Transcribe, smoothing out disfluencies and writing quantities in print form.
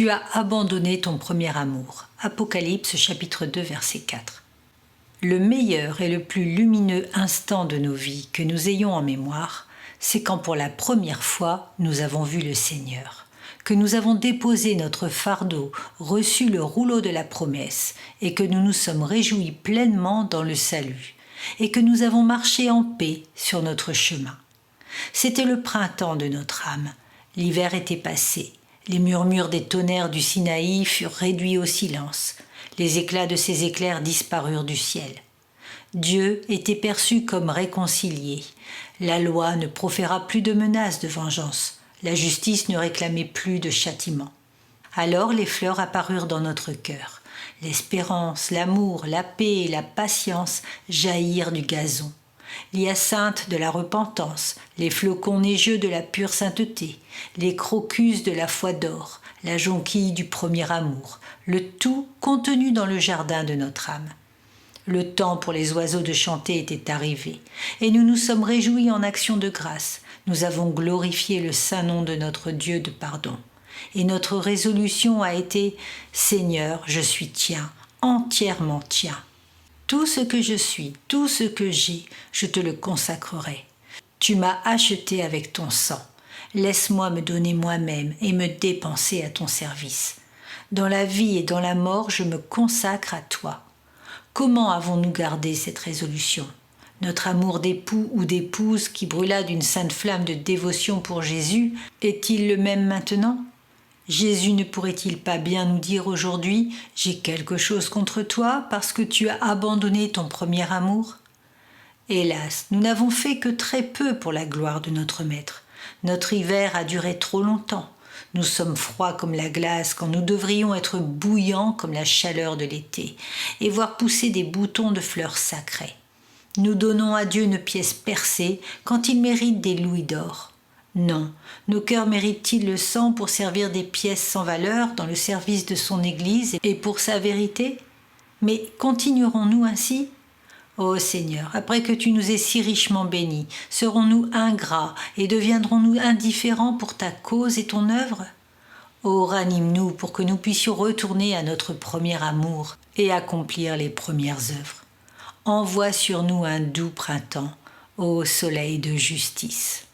Tu as abandonné ton premier amour. Apocalypse chapitre 2 verset 4. Le meilleur et le plus lumineux instant de nos vies que nous ayons en mémoire, c'est quand pour la première fois nous avons vu le Seigneur, que nous avons déposé notre fardeau, reçu le rouleau de la promesse et que nous nous sommes réjouis pleinement dans le salut et que nous avons marché en paix sur notre chemin. C'était le printemps de notre âme, l'hiver était passé, les murmures des tonnerres du Sinaï furent réduits au silence, les éclats de ses éclairs disparurent du ciel. Dieu était perçu comme réconcilié. La loi ne proféra plus de menaces de vengeance. La justice ne réclamait plus de châtiment. Alors les fleurs apparurent dans notre cœur. L'espérance, l'amour, la paix et la patience jaillirent du gazon. L'hyacinthe de la repentance, les flocons neigeux de la pure sainteté, les crocus de la foi d'or, la jonquille du premier amour, le tout contenu dans le jardin de notre âme. Le temps pour les oiseaux de chanter était arrivé, et nous nous sommes réjouis en action de grâce. Nous avons glorifié le saint nom de notre Dieu de pardon. Et notre résolution a été « Seigneur, je suis tien, entièrement tien. Tout ce que je suis, tout ce que j'ai, je te le consacrerai. Tu m'as acheté avec ton sang. Laisse-moi me donner moi-même et me dépenser à ton service. Dans la vie et dans la mort, je me consacre à toi. » Comment avons-nous gardé cette résolution? Notre amour d'époux ou d'épouse qui brûla d'une sainte flamme de dévotion pour Jésus est-il le même maintenant? Jésus ne pourrait-il pas bien nous dire aujourd'hui « J'ai quelque chose contre toi parce que tu as abandonné ton premier amour » Hélas, nous n'avons fait que très peu pour la gloire de notre Maître. Notre hiver a duré trop longtemps. Nous sommes froids comme la glace quand nous devrions être bouillants comme la chaleur de l'été et voir pousser des boutons de fleurs sacrées. Nous donnons à Dieu une pièce percée quand il mérite des louis d'or. Non, nos cœurs méritent-ils le sang pour servir des pièces sans valeur dans le service de son Église et pour sa vérité? Mais continuerons-nous ainsi? Ô Seigneur, après que tu nous aies si richement bénis, serons-nous ingrats et deviendrons-nous indifférents pour ta cause et ton œuvre? Ô ranime-nous pour que nous puissions retourner à notre premier amour et accomplir les premières œuvres. Envoie sur nous un doux printemps, ô soleil de justice.